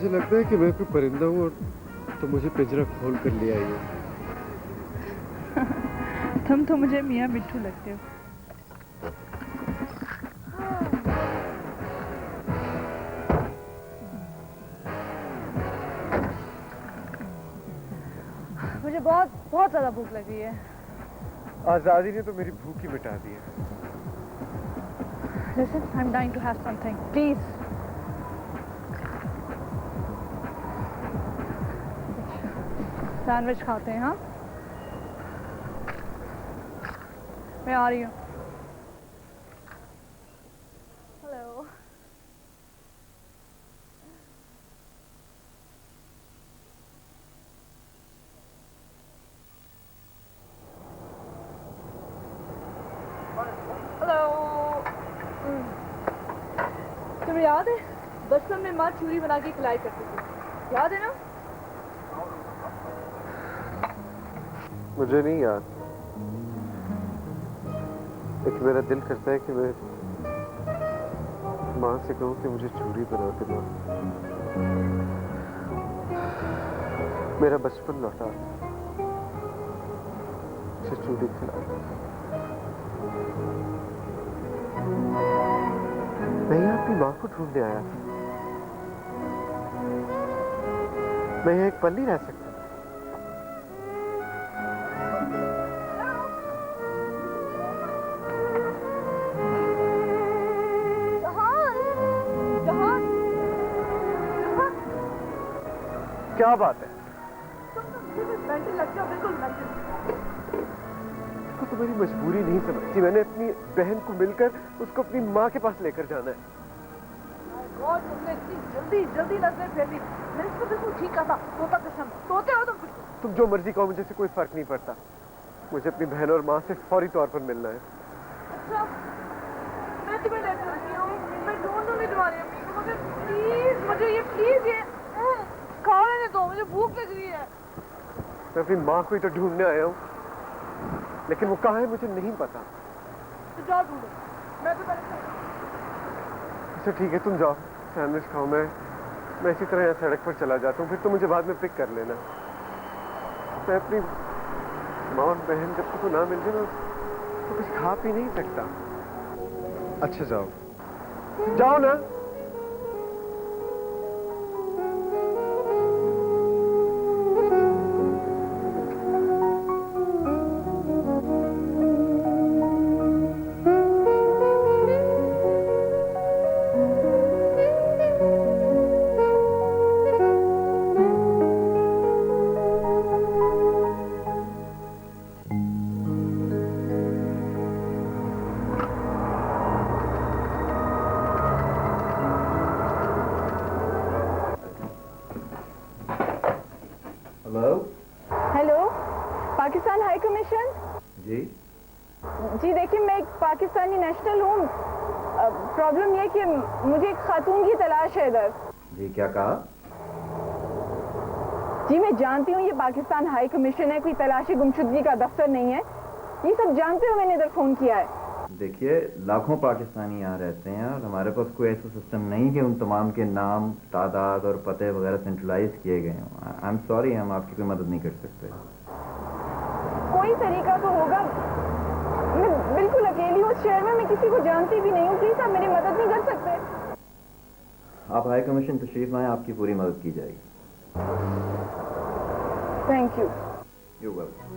मुझे लगता है कि मैं कोई परिंदा हूँ और तो मुझे पिंजरा खोल कर ले आई हो। तुम तो मुझे मियाँ मिट्ठू लगते हो। मुझे बहुत बहुत ज्यादा भूख लग रही है। आजादी ने तो मेरी भूख ही मिटा दी है। Listen, I'm dying to have something. Please. Sandwich खाते हैं, हाँ? मैं आ रही हूँ। हेलो। हेलो। तुम्हें याद है बचपन में माँ चूरी बना के खिलाई करती थी, याद है ना? मुझे नहीं याद, लेकिन मेरा दिल करता है कि मैं माँ से कहूँ कि मुझे चूरी बना के दो। मेरा बचपन लौटा, मुझे चूरी खिला। मैं यहाँ अपनी माँ को ढूंढने आया था। मैं यहाँ एक पल नहीं रह सकता। क्या बात है? मेंटल लगते हो, बिल्कुल मेंटल। इसको तो मेरी मजबूरी नहीं समझती। मैंने अपनी बहन को मिलकर उसको अपनी माँ के पास लेकर जाना है। और तुमने इतनी जल्दी जल्दी नजरें फेर दी। मैं इसको बिल्कुल ठीक कहा था। तोता कसम, तोते हो तुम। तुम जो मर्जी कहो, मुझे से कोई फर्क नहीं पड़ता। मुझे अपनी बहन और माँ से फौरी तौर पर मिलना है। अच्छा, मैं तुम्हें ले चलती हूँ। मैं ढूंढ लूंगी तुम्हारी अम्मी को, मगर प्लीज मुझे ये खा लेने दो, मुझे भूख लग रही है। मैं अपनी माँ को ही तो ढूंढने आया हूँ, लेकिन वो कहाँ है मुझे नहीं पता। तो जाओ ढूंढो, मैं तो पहले। अच्छा ठीक है, तुम जाओ, सैंडविच खाओ। मैं इसी तरह यहाँ सड़क पर चला जाता हूँ, फिर तुम मुझे बाद में पिक कर लेना। मैं अपनी माँ और बहन जब तक तो ना मिल जाए ना, तो कुछ खा पी नहीं सकता। अच्छा जाओ जाओ ना। Pakistan high commission. जी देखिए, मैं एक पाकिस्तानी नेशनल हूँ। प्रॉब्लम ये कि मुझे एक खातून की तलाश है इधर। जी क्या कहा? जी मैं जानती हूँ ये पाकिस्तान हाई कमीशन है, कोई तलाशी गुमशुदगी का दफ्तर नहीं है। ये सब जानते हो मैंने इधर फोन किया है। देखिए, लाखों पाकिस्तानी यहाँ रहते हैं और हमारे पास कोई ऐसा सिस्टम नहीं कि उन तमाम के नाम, तादाद और पते वगैरह सेंट्रलाइज किए गए हों। आई एम सॉरी, हम आपकी कोई मदद नहीं कर सकते। कोई तरीका तो होगा। मैं बिल्कुल अकेली हूँ उस शहर में, मैं किसी को जानती भी नहीं हूँ। प्लीज आप मेरी मदद नहीं कर सकते? आप हाई कमीशन तशरीफ लाएं, आपकी पूरी मदद की जाएगी। Thank you. You welcome.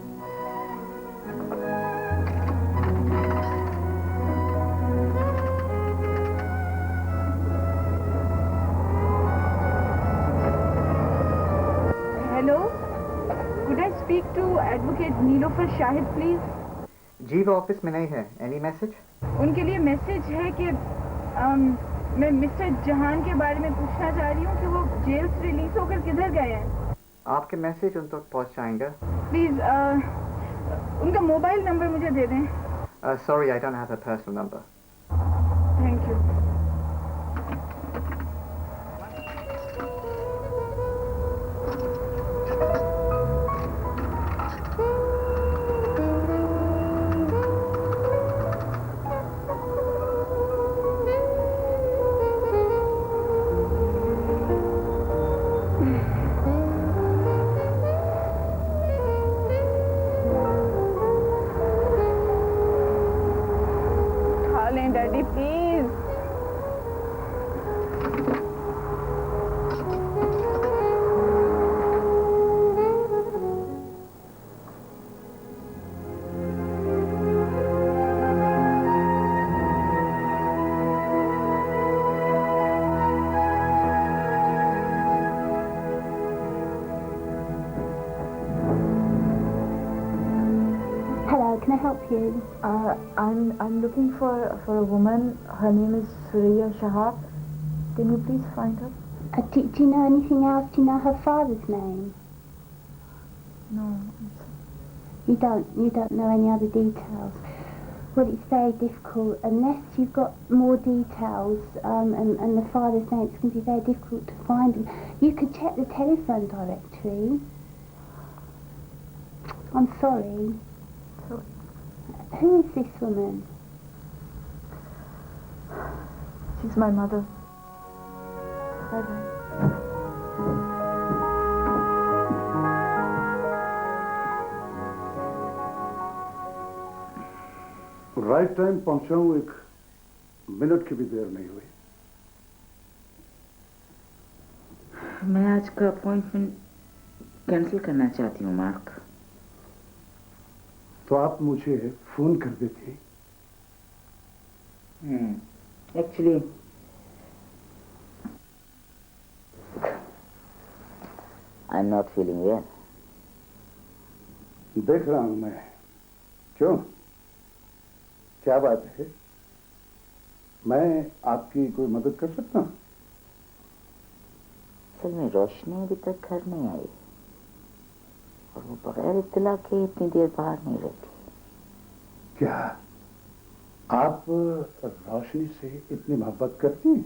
Hello, could I speak to Advocate Nilofar Shahid please? जी वो ऑफिस में नहीं है। Any message? उनके लिए मैसेज है कि मैं मिस्टर जहान के बारे में पूछना चाह रही हूँ कि वो जेल से रिलीज होकर किधर गए हैं। आपके मैसेज उन तक पहुंच जाएंगे। प्लीज उनका मोबाइल नंबर मुझे दे दें। Sorry, I don't have a personal number. Thank you. Daddy please. Hello, can I help you? I'm looking for a woman. Her name is Surya Shahab. Can you please find her? Do you know anything else? Do you know her father's name? No. You don't know any other details. Well, it's very difficult unless you've got more details. And the father's name, it's going to be very difficult to find him. You could check the telephone directory. I'm sorry. Sorry. Who is this woman? She's my mother. Bye-bye. Right time पहुंचा हूं, एक minute की भी देर नहीं हुई। मैं आज का अपॉइंटमेंट कैंसिल करना चाहती हूँ मार्क। तो आप मुझे फोन कर देती। Actually I am not feeling well. देख रहा हूं मैं। क्यों, क्या बात है? मैं आपकी कोई मदद कर सकता हूं? असल में रोशनी अभी तक घर नहीं आई और वो बगैर इत्तला के इतनी देर बाहर नहीं रहती। क्या आप रोशनी से इतनी मोहब्बत करती हैं?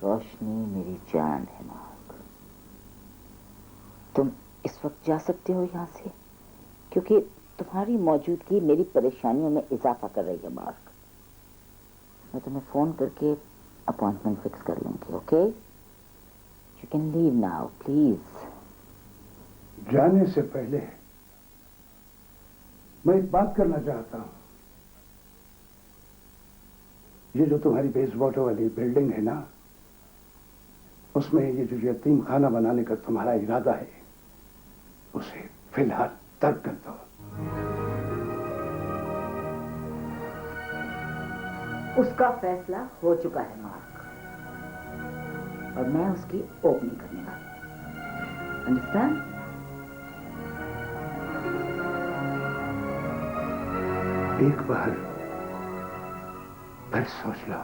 रोशनी मेरी जान है मार्क। तुम इस वक्त जा सकते हो यहाँ से, क्योंकि तुम्हारी मौजूदगी मेरी परेशानियों में इजाफा कर रही है मार्क। मैं तुम्हें फोन करके अपॉइंटमेंट फिक्स कर लूंगी। Okay, you can leave now please. जाने से पहले मैं एक बात करना चाहता हूं। ये जो तुम्हारी बेसबोट वाली बिल्डिंग है ना, उसमें ये जो यतीम खाना बनाने का तुम्हारा इरादा है, उसे फिलहाल तर्क कर दो। उसका फैसला हो चुका है मार्क, और मैं उसकी ओपनिंग करने वाली हूं। अंडरस्टैंड? एक बार फिर सोच लो।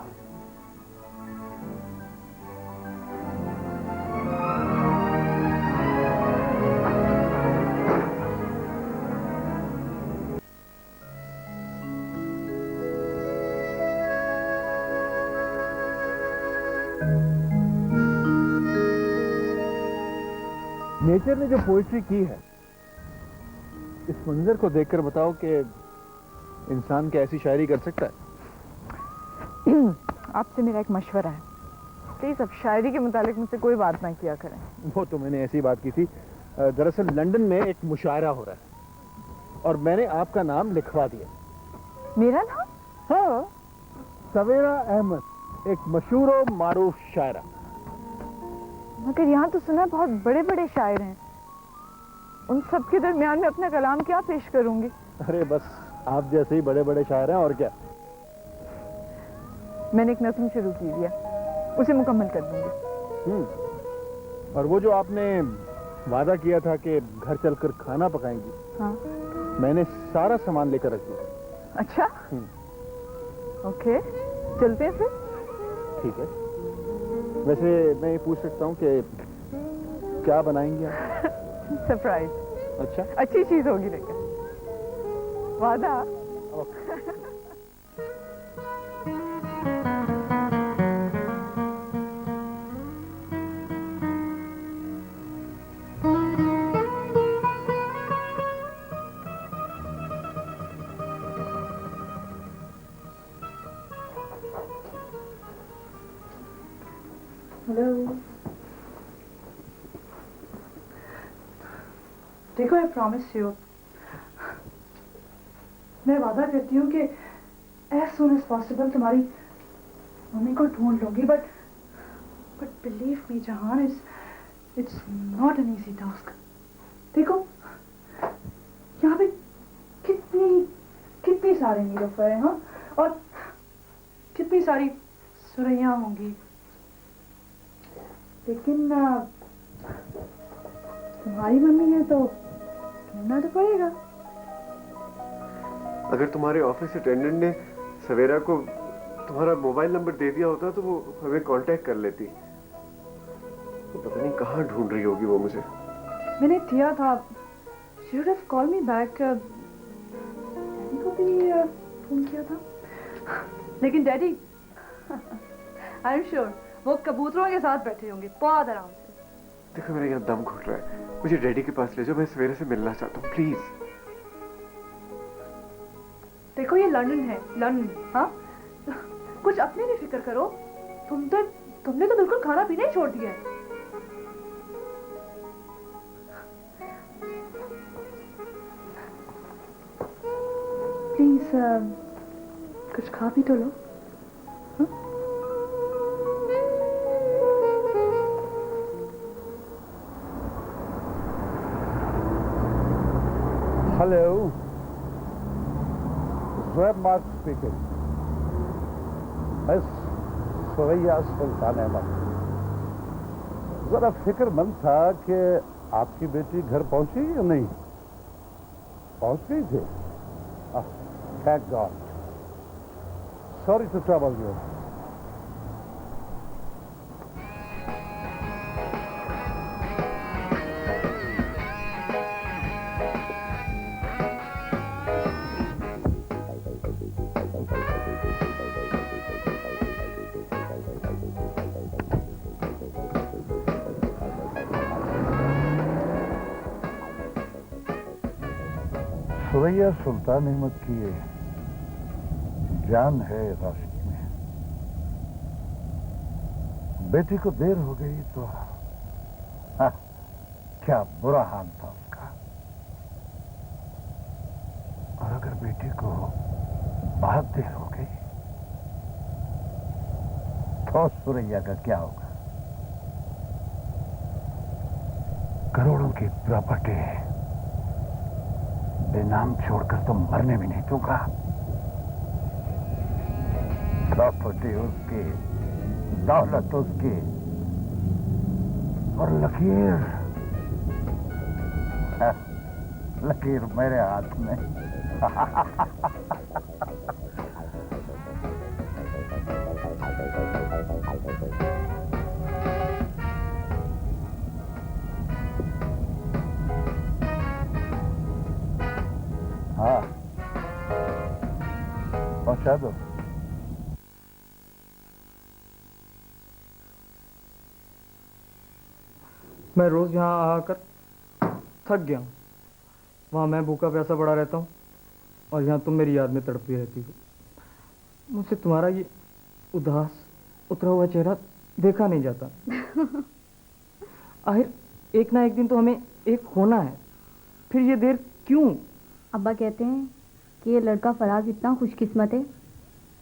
नेचर ने जो पोइट्री की है, इस मंजर को देखकर बताओ कि इंसान क्या ऐसी शायरी कर सकता है? आपसे मेरा एक मशवरा है, प्लीज अब शायरी के मुतालिक मुझसे कोई बात ना किया करें। वो तो मैंने ऐसी बात की थी। दरअसल लंदन में एक मुशायरा हो रहा है और मैंने आपका नाम लिखवा दिया। मेरा नाम? हाँ, सवेरा अहमद, एक मशहूर और मारूफ शायरा। मगर यहाँ तो सुना है बहुत बड़े बड़े शायर हैं, उन सब के दरमियान में अपना कलाम क्या पेश करूंगी? अरे बस आप जैसे ही बड़े बड़े शायर हैं, और क्या। मैंने एक नज़्म शुरू की है, उसे मुकम्मल कर दूंगी। और वो जो आपने वादा किया था कि घर चलकर खाना पकाएंगी, हाँ, मैंने सारा सामान लेकर रख दिया। अच्छा, ओके, चलते हैं फिर। ठीक है। वैसे मैं ये पूछ सकता हूँ कि क्या बनाएंगी आप? सरप्राइज। अच्छा, अच्छी चीज होगी, लेकिन वादा। Hello. देखो, I promise you, मैं वादा करती हूँ कि as soon as possible तुम्हारी मम्मी को ढूंढ लूंगी, but believe me जहान, it's not an easy task. देखो यहाँ पे कितनी सारी नीलोफर हैं, हाँ, और कितनी सारी सुरैया होंगी, लेकिन तुम्हारी मम्मी है तो ढूंढना तो पड़ेगा। अगर तुम्हारे ऑफिस अटेंडेंट ने सवेरा को तुम्हारा मोबाइल नंबर दे दिया होता तो वो हमें कांटेक्ट कर लेती। तो पता नहीं कहाँ ढूंढ रही होगी वो मुझे। मैंने दिया था, she should have called me back. Daddy को भी फोन किया था, लेकिन डैडी आई एम श्योर वो कबूतरों के साथ बैठे होंगे बहुत आराम से। देखो मेरा यहाँ दम घुट रहा है, मुझे डैडी के पास ले जाओ, मैं सवेरे से मिलना चाहता हूँ प्लीज। देखो ये लंदन है, लंदन, हाँ, कुछ अपने भी फिक्र करो। तुमने तो बिल्कुल खाना पीना ही छोड़ दिया है। प्लीज कुछ खा भी तो लो। Hello, Zuhaib Mark speaking. Miss Suraiya Sultan Ahmed, जरा फिक्रमंद था कि आपकी बेटी घर पहुंची या नहीं। पहुंच गई थी? Thank God. Sorry to trouble you. Suraiya Sultan Ahmed की जान है रोशनी में। बेटी को देर हो गई तो क्या बुरा हाल था उसका। और अगर बेटी को बहुत देर हो गई तो सुरैया का क्या होगा। करोड़ों की प्रॉपर्टी बेनाम छोड़कर तो मरने भी नहीं दूंगा। प्रॉपर्टी उसकी, दौलत उसकी, और लकीर मेरे हाथ में। हाँ, पहुंचा दो। मैं रोज यहाँ आकर थक गया हूँ। वहाँ मैं भूखा प्यासा पड़ा रहता हूँ और यहाँ तुम मेरी याद में तड़पती रहती हो। मुझसे तुम्हारा ये उदास उतरा हुआ चेहरा देखा नहीं जाता। आखिर एक ना एक दिन तो हमें एक होना है, फिर ये देर क्यों? अब्बा कहते हैं कि ये लड़का फराज इतना खुशकिस्मत है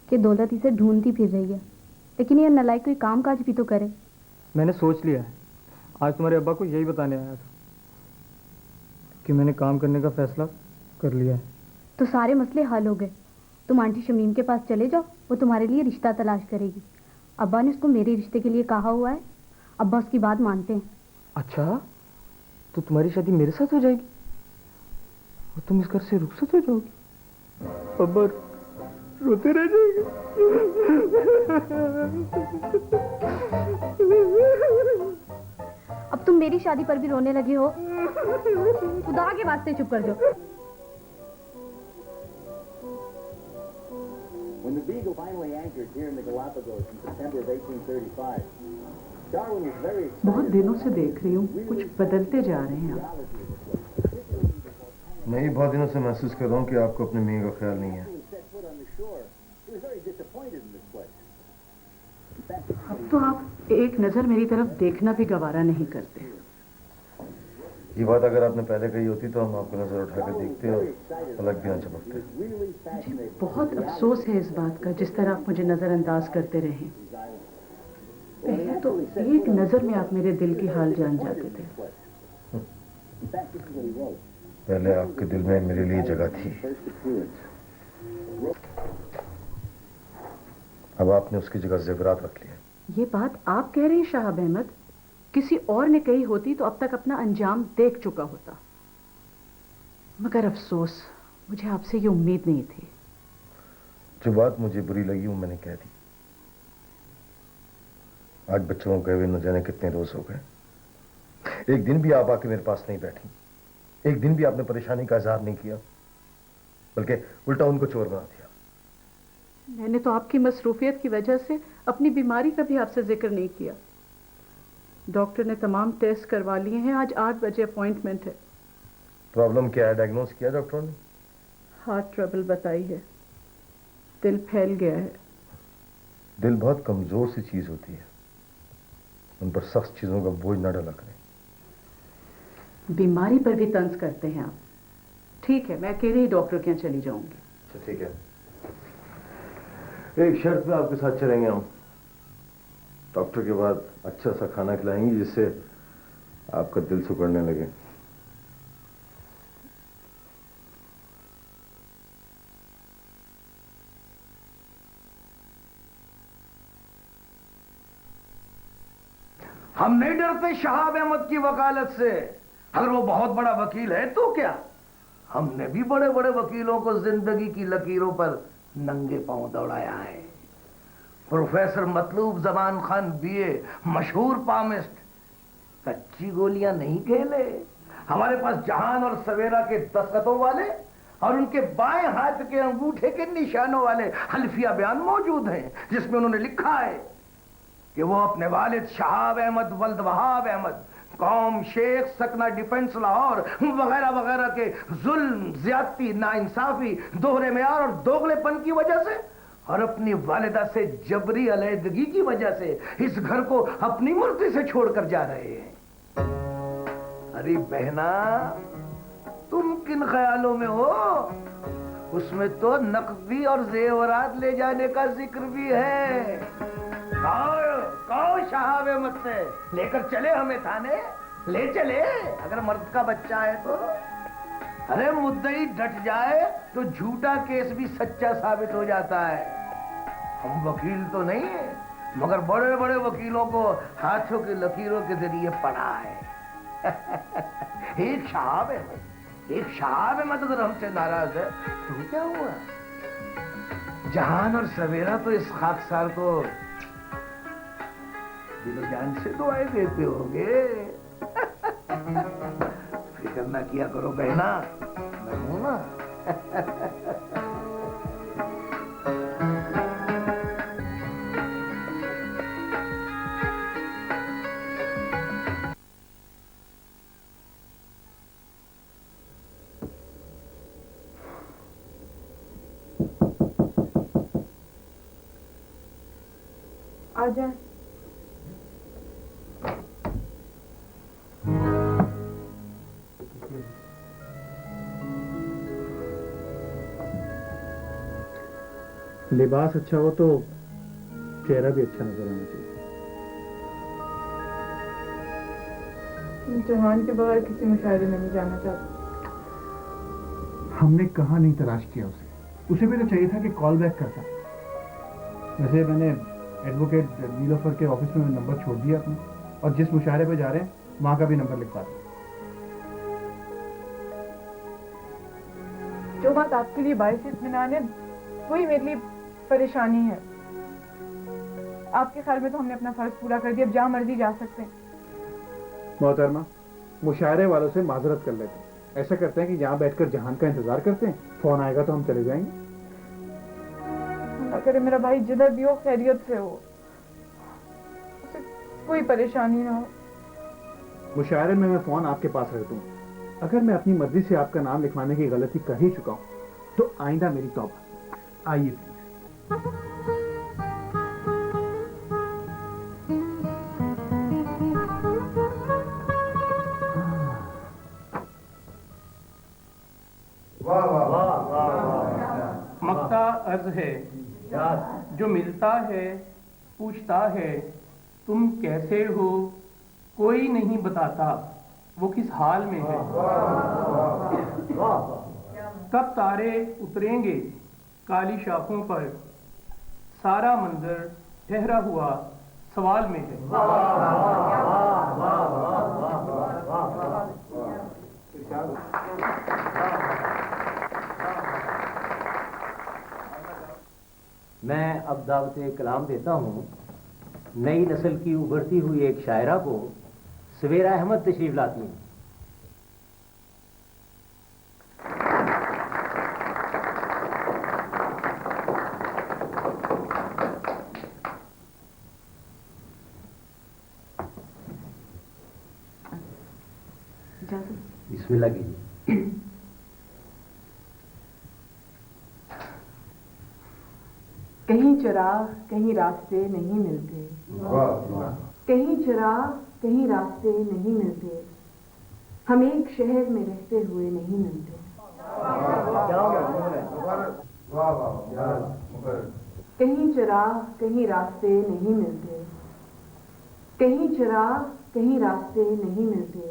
कि दौलत इसे ढूंढती फिर रही है, लेकिन ये नलायक कोई काम काज भी तो करे। मैंने सोच लिया है, आज तुम्हारे अब्बा को यही बताने आया था कि मैंने काम करने का फैसला कर लिया है। तो सारे मसले हल हो गए। तुम आंटी शमीम के पास चले जाओ, वो तुम्हारे लिए रिश्ता तलाश करेगी। अब्बा ने उसको मेरे रिश्ते के लिए कहा हुआ है, अब्बा उसकी बात मानते हैं। अच्छा, तो तुम्हारी शादी मेरे साथ हो जाएगी और तुम इस घर से रुखसत हो जाओगी। अब्बा रोते रह जाएंगे। अब तुम मेरी शादी पर भी रोने लगे हो। खुदा के वास्ते चुप कर जाओ। When the Beagle finally anchored here in the Galapagos in September of 1835, Darwin was very excited. बहुत दिनों से देख रही हूँ कुछ बदलते जा रहे हैं आप। नहीं, बहुत दिनों से महसूस कर रहा हूँ कि आपको अपने मियाँ का ख्याल नहीं है। अब तो आप एक नजर मेरी तरफ देखना भी गवारा नहीं करते। ये बात अगर आपने पहले कही होती तो हम आपको नजर उठा कर देखते और अलग भी ना चमकते। मुझे बहुत अफसोस है इस बात का, जिस तरह आप मुझे नजरअंदाज करते रहे। पहले तो एक नजर में आप मेरे दिल की हाल जान जाते थे। पहले आपके दिल में मेरे लिए जगह थी, अब आपने उसकी जगह जेवरात रख लिया। ये बात आप कह रहे हैं शाहब अहमद, किसी और ने कही होती तो अब तक अपना अंजाम देख चुका होता। मगर अफसोस, मुझे आपसे ये उम्मीद नहीं थी। जो बात मुझे बुरी लगी वो मैंने कह दी। आज बच्चों को गए हुए न जाने कितने रोज हो गए, एक दिन भी आप आके मेरे पास नहीं बैठी, एक दिन भी आपने परेशानी का इजहार नहीं किया, बल्कि उल्टा उनको चोर बना दिया। मैंने तो आपकी मसरूफियत की वजह से अपनी बीमारी का भी आपसे जिक्र नहीं किया। डॉक्टर ने तमाम टेस्ट करवा लिए हैं, आज 8 बजे अपॉइंटमेंट है। प्रॉब्लम क्या है डायग्नोस किया डॉक्टरों ने? हार्ट ट्रबल बताई है, दिल फैल गया है। दिल बहुत कमजोर सी चीज होती है, उन पर सख्त चीजों का बोझ न डाला करें। बीमारी पर भी तंज करते हैं आप। ठीक है, मैं अकेले ही डॉक्टर के यहाँ चली जाऊंगी। अच्छा ठीक है, एक शर्त पे आपके साथ चलेंगे हम। डॉक्टर के बाद अच्छा सा खाना खिलाएंगे जिससे आपका दिल सिकुड़ने लगे। हम नहीं डरते शहाब अहमद की वकालत से। अगर वो बहुत बड़ा वकील है तो क्या, हमने भी बड़े बड़े वकीलों को जिंदगी की लकीरों पर नंगे पांव दौड़ाया है। प्रोफेसर मतलूब जमान खान बीए, मशहूर पामिस्ट, कच्ची गोलियां नहीं खेले। हमारे पास जहान और सवेरा के दस्तखतों वाले और उनके बाएं हाथ के अंगूठे के निशानों वाले हल्फिया बयान मौजूद हैं, जिसमें उन्होंने लिखा है कि वो अपने वालिद शहाब अहमद वल्द वहाब अहमद, कौम शेख, सकना डिफेंस लाहौर वगैरह वगैरह के जुल्म, ज्यादती, नाइंसाफी, दोहरे मेयार और दोगलेपन की वजह से और अपनी वालिदा से जबरी अलैदगी की वजह से इस घर को अपनी मर्जी से छोड़कर जा रहे हैं। अरे बहना, तुम किन ख्यालों में हो? उसमें तो नकदी और जेवरात ले जाने का जिक्र भी है। कहो शहाब अहमद से लेकर चले हमें थाने, ले चले अगर मर्द का बच्चा है तो। अरे मुद्दई डट जाए तो झूठा केस भी सच्चा साबित हो जाता है। हम वकील तो नहीं है, मगर बड़े बड़े वकीलों को हाथों की लकीरों के जरिए पढ़ा है। एक शहाब अहमद अगर हमसे नाराज है तो क्या हुआ? जहान और सवेरा तो इस खाकसार को दिलो जान से दुआएं देते होंगे। फिक्र ना किया करो बहना, मैं हूं ना। आ जाए। लिबास अच्छा हो तो चेहरा भी अच्छा नजर आना चाहिए। जहान के बगैर किसी मुशायरे में नहीं जाना चाहता। हमने कहाँ नहीं तलाश किया उसे भी तो चाहिए था कि कॉल बैक करता। वैसे मैंने एडवोकेट नीलोफर के ऑफिस में नंबर छोड़ दिया अपना, और जिस मुशायरे पे जा रहे हैं वहां का भी नंबर लिखवा दिया। जो बात आपके लिए बाइस इत्मीनान है वही मेरे लिए परेशानी है। आपके ख्याल में तो हमने अपना फर्ज पूरा कर दिया, अब जहां मर्जी जा सकते हैं। मोहतरमा, मुशायरे वालों से माजरत कर लेते हैं। ऐसा करते हैं कि यहाँ बैठकर जहान का इंतजार करते हैं, फोन आएगा तो हम चले जाएंगे। अल्लाह करे मेरा भाई जिधर भी हो खैरियत से हो, उसे कोई परेशानी ना हो। मुशायरे में मैं फोन आपके पास रख दूँ। अगर मैं अपनी मर्जी से आपका नाम लिखवाने की गलती कर ही चुका हूँ तो आइंदा मेरी तौबा। आइए प्लीज। अर्ज है जो मिलता है पूछता है तुम कैसे हो, कोई नहीं बताता वो किस हाल में है। कब तारे उतरेंगे काली शाखों पर, सारा मंजर ठहरा हुआ सवाल में है। मैं अब दावते कलाम देता हूँ नई नस्ल की उभरती हुई एक शायरा को सवेरा अहमद तशरीफ लाती हैं। बिस्मिल्लाह कीजिए। कहीं चिराग कहीं रास्ते नहीं मिलते, कहीं चिराग कहीं रास्ते नहीं मिलते, हम एक शहर में रहते हुए नहीं मिलते। कहीं चिराग कहीं रास्ते नहीं मिलते, कहीं चिराग कहीं रास्ते नहीं मिलते,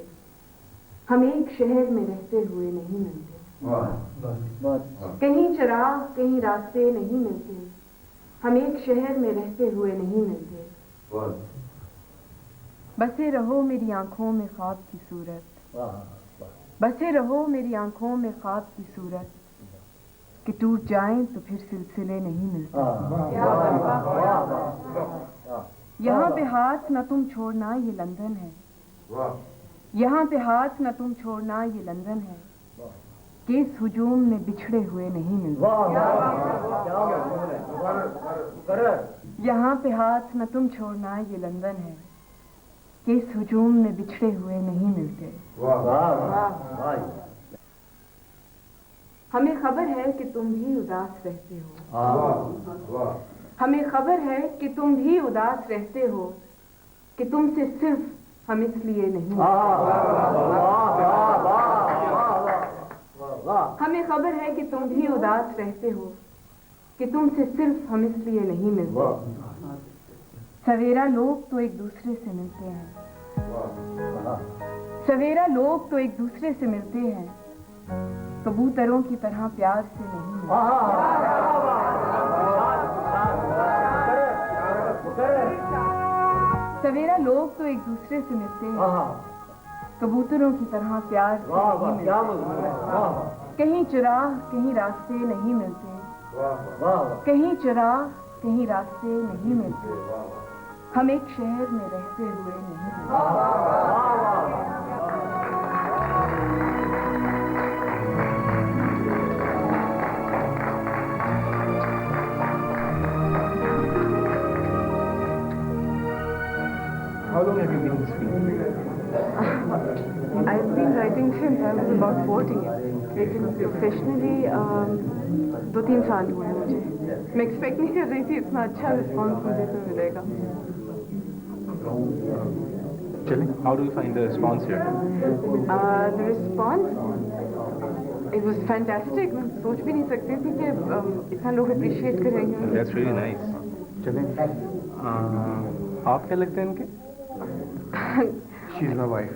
हम एक शहर में रहते हुए नहीं मिलते। कहीं चिराग कहीं रास्ते नहीं मिलते, हम एक शहर में रहते हुए नहीं मिलते। बसे रहो मेरी आंखों में ख्वाब की सूरत, बसे रहो मेरी आंखों में ख्वाब की सूरत, कि टूट जाएं तो फिर सिलसिले नहीं मिलते। यहाँ पे हाथ न तुम छोड़ना ये लंदन है, यहाँ पे हाथ न तुम छोड़ना ये लंदन है, कि इस हुजूम में बिछड़े हुए नहीं मिलते। यहाँ पे हाथ न तुम छोड़ना ये लंदन है, कि इस हुजूम में बिछड़े हुए नहीं मिलते। हमें खबर है कि तुम भी उदास रहते हो, हमें खबर है कि तुम भी उदास रहते हो, कि तुमसे सिर्फ हम इसलिए नहीं मिलते। हमें खबर है कि तुम भी उदास रहते हो, कि तुमसे सिर्फ हम इसलिए नहीं मिलते। सवेरा लोग तो एक दूसरे से मिलते हैं, सवेरा लोग तो एक दूसरे से मिलते हैं, कबूतरों की तरह प्यार से नहीं मिलते। सवेरा लोग तो एक दूसरे से मिलते हैं, कबूतरों की तरह प्यार से नहीं मिलते। कहीं चिराग कहीं रास्ते नहीं मिलते, कहीं चिराग कहीं रास्ते नहीं मिलते, हम एक शहर में रहते हुए नहीं मिलते। How long have you been speaking? I've been writing since I was about 14, लेकिन प्रोफेशनली 2-3 साल हुए हैं मुझे। मैं एक्सपेक्ट नहीं कर रही थी इतना अच्छा रिस्पॉन्स मुझे तो मिलेगा। Chilling. How do you find the response here? The response, it was fantastic. मैं सोच भी नहीं सकती थी कि इतना लोग अप्रिशिएट करेंगे। That's really nice. Chilling. आप क्या लगते हैं इनके? She's my wife.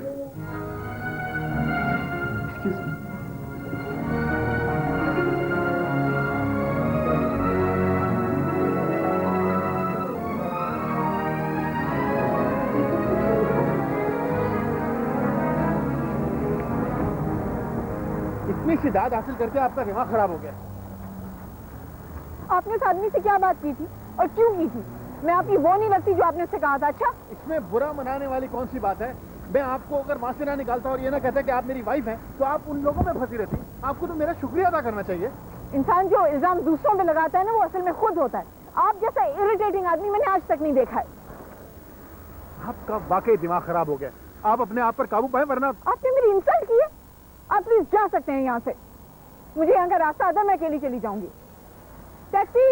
Excuse me. इतनी सी दाद हासिल करके आपका दिमाग खराब हो गया। आपने उस आदमी से क्या बात की थी और क्यों की थी? मैं आपकी वो नहीं लगती जो आपने उससे कहा था। अच्छा, इसमें बुरा मनाने वाली कौन सी बात है? मैं आपको अगर माँ से ना निकालता और ये ना कहता कि आप मेरी वाइफ हैं, तो आप उन लोगों में फंसी रहती। आपको तो मेरा शुक्रिया अदा करना चाहिए। इंसान जो इल्जाम दूसरों पे लगाता है ना, वो असल में खुद होता है। आप जैसा इरिटेटिंग आदमी मैंने आज तक नहीं देखा है। आपका वाकई दिमाग खराब हो गया। आप अपने आप पर काबू पाए, वरना आपने मेरी इंसल्ट की है। आप प्लीज जा सकते हैं यहाँ से। मुझे यहाँ का रास्ता आता है, मैं अकेली चली जाऊंगी। टैक्सी।